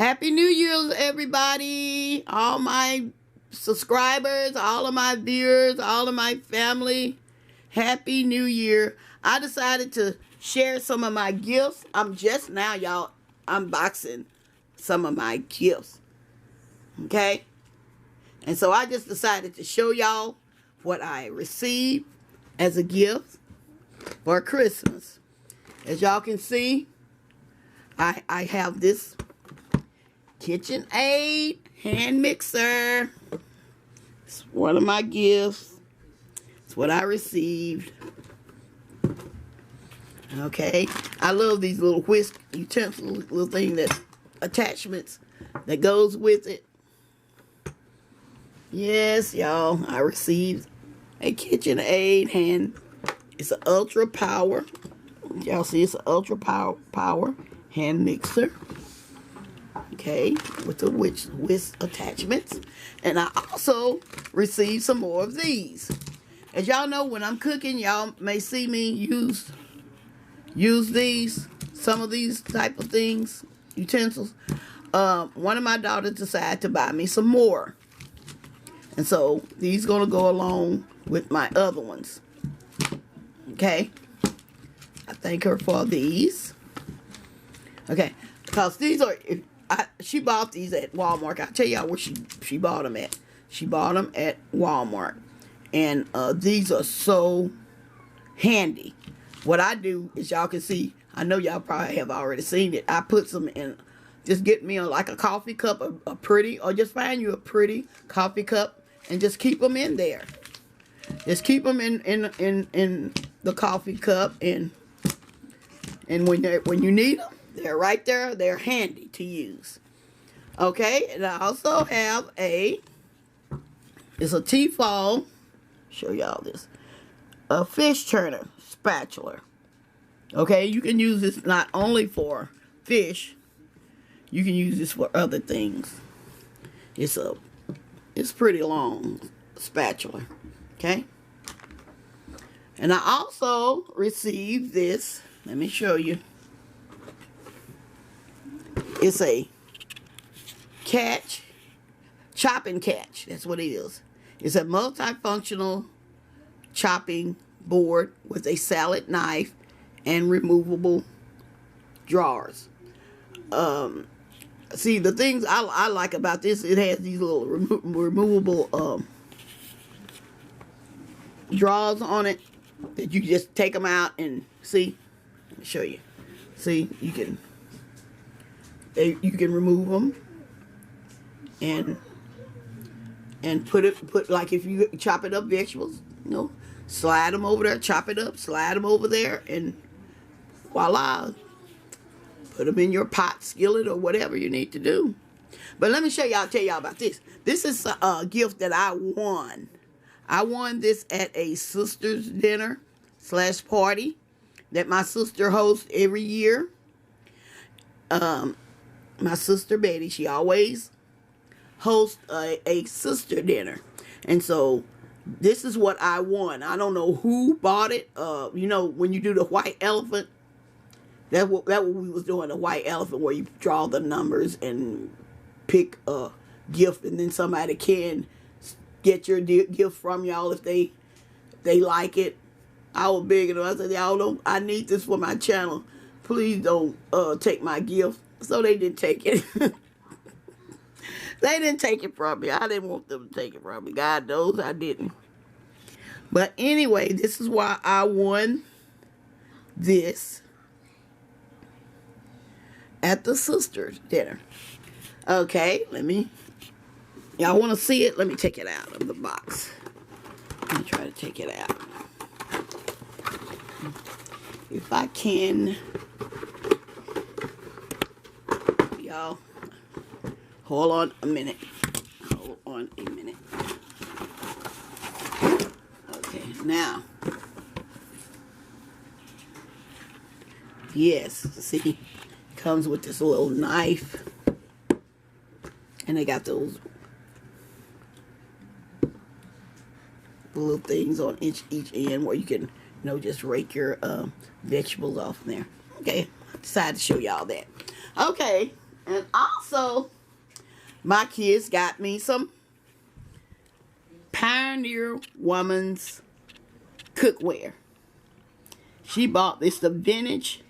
Happy New Year, everybody. All my subscribers, all of my viewers, all of my family. Happy New Year. I decided to share some of my gifts. I'm just now, y'all, unboxing some of my gifts. Okay? And so I just decided to show y'all what I received as a gift for Christmas. As y'all can see, I have this KitchenAid hand mixer. It's one of my gifts. It's what I received. Okay. I love these little whisk utensils, little thing that attachments that goes with it. Yes, y'all, I received a KitchenAid hand. It's an ultra power. Y'all see, it's an ultra power hand mixer. Okay, with the whisk attachments. And I also received some more of these. As y'all know, when I'm cooking, y'all may see me use these, some of these type of things, utensils. One of my daughters decided to buy me some more. And so these gonna go along with my other ones. Okay. I thank her for these. Okay, because these are, she bought these at Walmart. I'll tell y'all where she bought them at. She bought them at Walmart. And these are so handy. What I do is, y'all can see, I know y'all probably have already seen it. I put some in, just get me like a coffee cup, a pretty, or just find you a pretty coffee cup and just keep them in there. Just keep them in the coffee cup, and when you need them, they're right there. They're handy to use. Okay, and I also have it's a Tefal, show y'all this, a fish turner spatula. Okay, you can use this not only for fish, you can use this for other things. It's pretty long spatula. Okay, and I also received this. Let me show you. It's a chopping catch. That's what it is. It's a multifunctional chopping board with a salad knife and removable drawers. See, the things I like about this, it has these little removable drawers on it that you just take them out and see. Let me show you. See, you can remove them and put like, if you chopping up vegetables, you know, slide them over there, chop it up, slide them over there, and voila, put them in your pot, skillet, or whatever you need to do. But let me tell y'all about this. This is a gift that I won. I won this at a sister's dinner / party that my sister hosts every year. My sister Betty, she always hosts a sister dinner. And so this is what I won. I don't know who bought it. You know, when you do the white elephant, that what we was doing, the white elephant, where you draw the numbers and pick a gift, and then somebody can get your gift from y'all if they like it. I was begging them. I said, y'all don't, I need this for my channel. Please don't take my gift. So they didn't take it. They didn't take it from me. I didn't want them to take it from me. God knows I didn't. But anyway, this is why I won this at the sister's dinner. Okay, y'all want to see it? Let me take it out of the box. Let me try to take it out. If I can. Y'all, hold on a minute. Hold on a minute. Okay, now. Yes, see, comes with this little knife. And they got those little things on each end where you can, just rake your vegetables off there. Okay, decided to show y'all that. Okay, And also, my kids got me some Pioneer Woman's cookware. She bought this, the vintage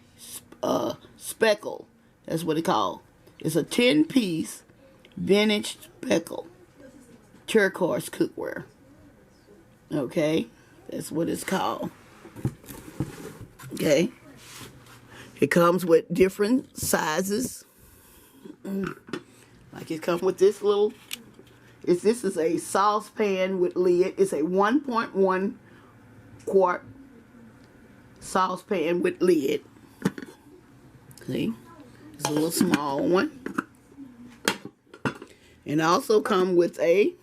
speckle. That's what it called. It's a 10-piece vintage speckle turquoise cookware. Okay, that's what it's called. Okay, it comes with different sizes. Like it comes with this little. This is a saucepan with lid. It's a 1.1 quart saucepan with lid. See, it's a little small one. And also come with a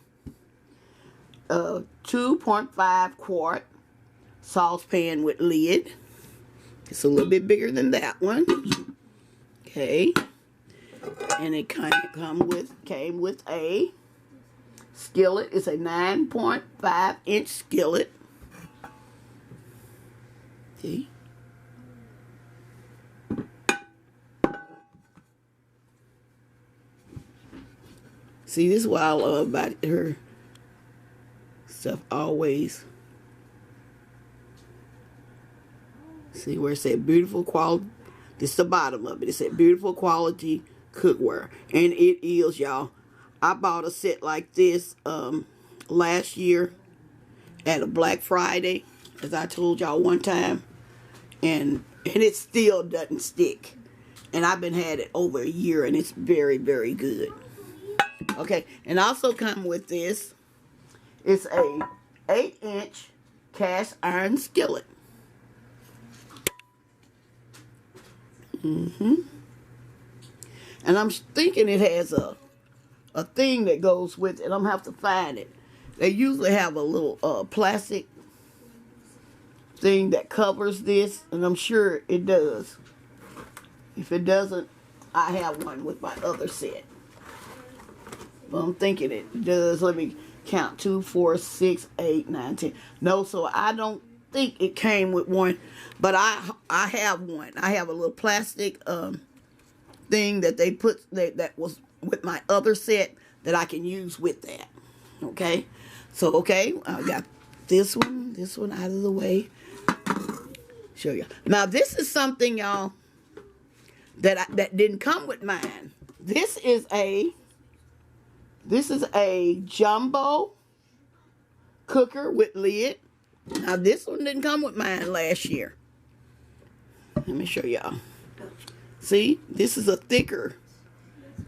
2.5 quart saucepan with lid. It's a little bit bigger than that one. Okay. And it came with a skillet. It's a 9.5-inch skillet. See? See, this is what I love about her stuff always. See where it said beautiful quality. This is the bottom of it. It said beautiful quality cookware. And it is, y'all. I bought a set like this last year at a Black Friday, as I told y'all one time. And it still doesn't stick. And I've been had it over a year, and it's very, very good. Okay, and also come with this. It's a 8-inch cast iron skillet. And I'm thinking it has a thing that goes with it. I'm gonna have to find it. They usually have a little plastic thing that covers this, and I'm sure it does. If it doesn't, I have one with my other set. But I'm thinking it does. Let me count. 2, 4, 6, 8, 9, 10. No, so I don't think it came with one, but I have one. I have a little plastic thing that they put that was with my other set that I can use with that. Okay, so okay, I got this one out of the way. Show you now. This is something, y'all, that didn't come with mine. This is a jumbo cooker with lid. Now this one didn't come with mine last year. Let me show y'all. See, this is a thicker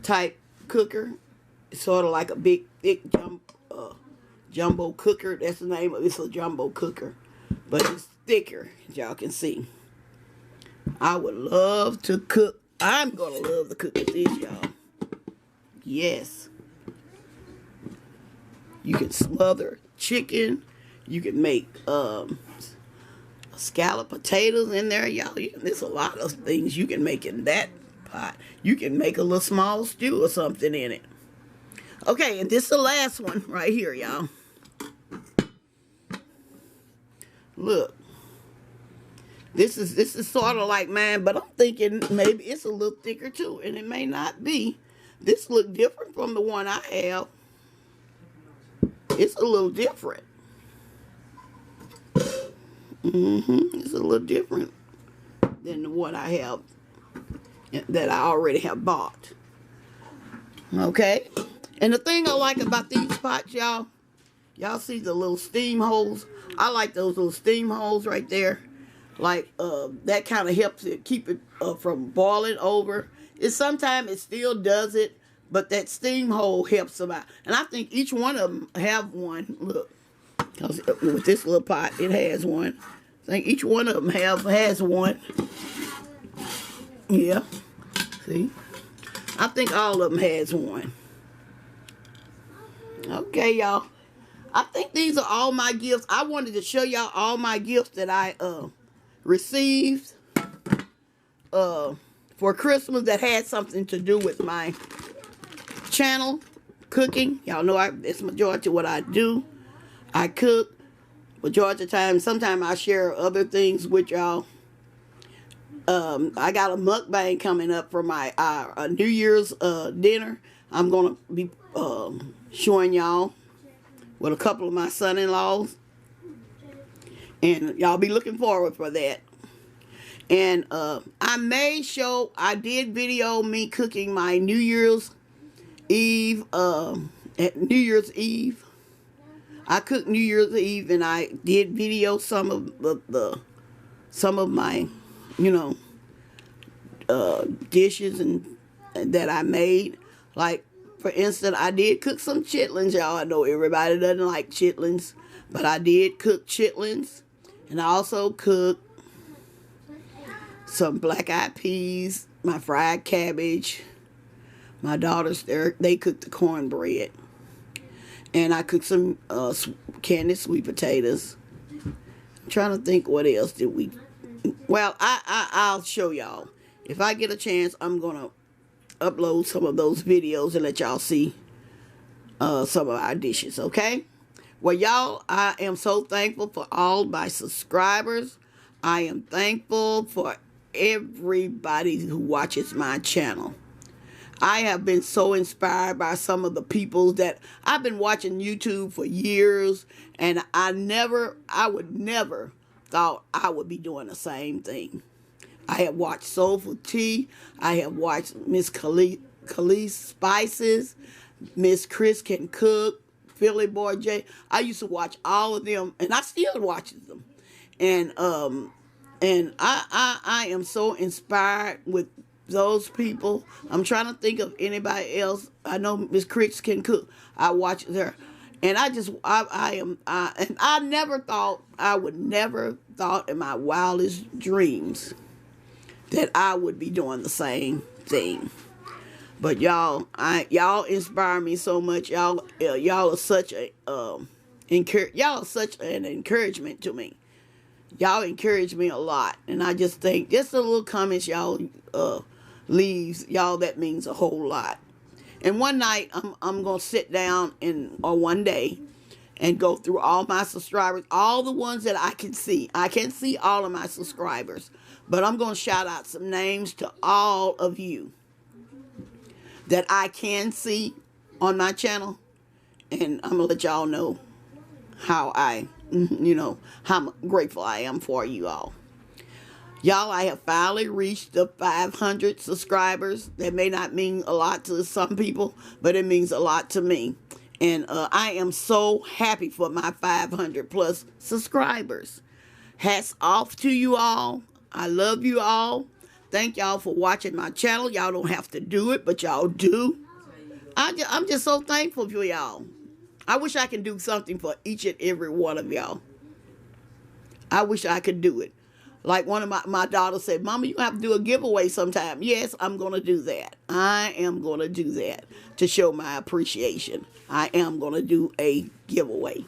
type cooker. It's sort of like a big, thick jumbo cooker. That's the name of it. It's a jumbo cooker. But it's thicker, as y'all can see. I would love to cook. I'm going to love to cook with this, y'all. Yes. You can smother chicken. You can make scalloped potatoes in there, y'all. There's a lot of things you can make in that pot. You can make a little small stew or something in it. Okay, and this is the last one right here, y'all. Look. This is sort of like mine, but I'm thinking maybe it's a little thicker too, and it may not be. This look different from the one I have. It's a little different. It's a little different than the one I have that I already have bought. Okay, and the thing I like about these pots, y'all see the little steam holes. I like those little steam holes right there. Like that kind of helps it keep it from boiling over. Sometimes it still does it, but that steam hole helps them out. And I think each one of them have one. Look, because with this little pot, it has one. I think each one of them has one. Yeah, see, I think all of them has one. Okay, y'all. I think these are all my gifts. I wanted to show y'all all my gifts that I received for Christmas that had something to do with my channel, cooking. Y'all know it's majority of what I do. I cook majority of the time. Sometimes I share other things with y'all. I got a mukbang coming up for my New Year's dinner. I'm gonna be showing y'all with a couple of my son-in-laws, and y'all be looking forward for that. And I did video me cooking my New Year's Eve. At New Year's Eve, I cooked New Year's Eve, and I did video some of my, dishes and that I made. Like, for instance, I did cook some chitlins, y'all. I know everybody doesn't like chitlins, but I did cook chitlins, and I also cooked some black-eyed peas, my fried cabbage. My daughters, they cooked the cornbread, and I cooked some candied sweet potatoes. I'm trying to think what else did we. Well, I'll show y'all. If I get a chance, I'm gonna upload some of those videos and let y'all see some of our dishes. Okay? Well, y'all, I am so thankful for all my subscribers. I am thankful for everybody who watches my channel. I have been so inspired by some of the people that I've been watching YouTube for years, and I would never thought I would be doing the same thing. I have watched Soulful Tea. I have watched Miss Khalees Spices, Miss Chris Can Cook, Philly Boy J. I used to watch all of them, and I still watch them. And I am so inspired with those people. I'm trying to think of anybody else. I know Miss Chris Can Cook. I watch her, and I never thought, I would never thought in my wildest dreams that I would be doing the same thing. But y'all inspire me so much. Y'all are such an encouragement to me. Y'all encourage me a lot, and I just think just the little comments y'all leaves, y'all, that means a whole lot. And one night I'm gonna sit down or one day and go through all my subscribers, all the ones that I can see. I can't see all of my subscribers, but I'm gonna shout out some names to all of you that I can see on my channel, and I'm gonna let y'all know how how grateful I am for you all. Y'all, I have finally reached the 500 subscribers. That may not mean a lot to some people, but it means a lot to me. And I am so happy for my 500 plus subscribers. Hats off to you all. I love you all. Thank y'all for watching my channel. Y'all don't have to do it, but y'all do. I'm just so thankful for y'all. I wish I could do something for each and every one of y'all. I wish I could do it. Like one of my daughters said, Mama, you have to do a giveaway sometime. Yes, I'm going to do that. I am going to do that to show my appreciation. I am going to do a giveaway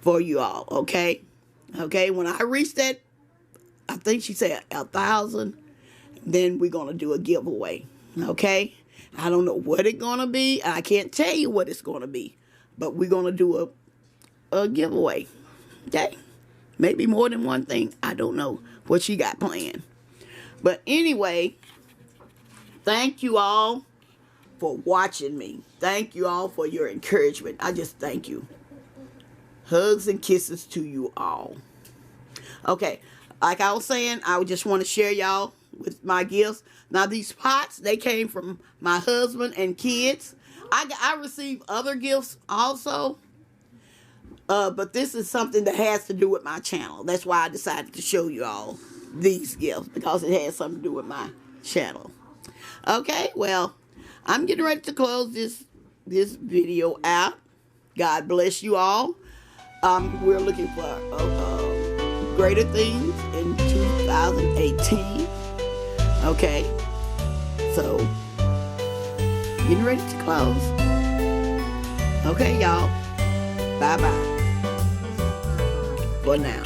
for you all, okay? Okay, when I reach that, I think she said 1,000, then we're going to do a giveaway, okay? I don't know what it's going to be. I can't tell you what it's going to be, but we're going to do a giveaway, okay? Maybe more than one thing. I don't know what she got planned. But anyway, thank you all for watching me. Thank you all for your encouragement. I just thank you. Hugs and kisses to you all. Okay, like I was saying, I just want to share y'all with my gifts. Now, these pots, they came from my husband and kids. I received other gifts also. But this is something that has to do with my channel. That's why I decided to show you all these gifts, because it has something to do with my channel. Okay, well, I'm getting ready to close this video out. God bless you all. We're looking for greater things in 2018. Okay, so getting ready to close. Okay, y'all. Bye-bye. For now.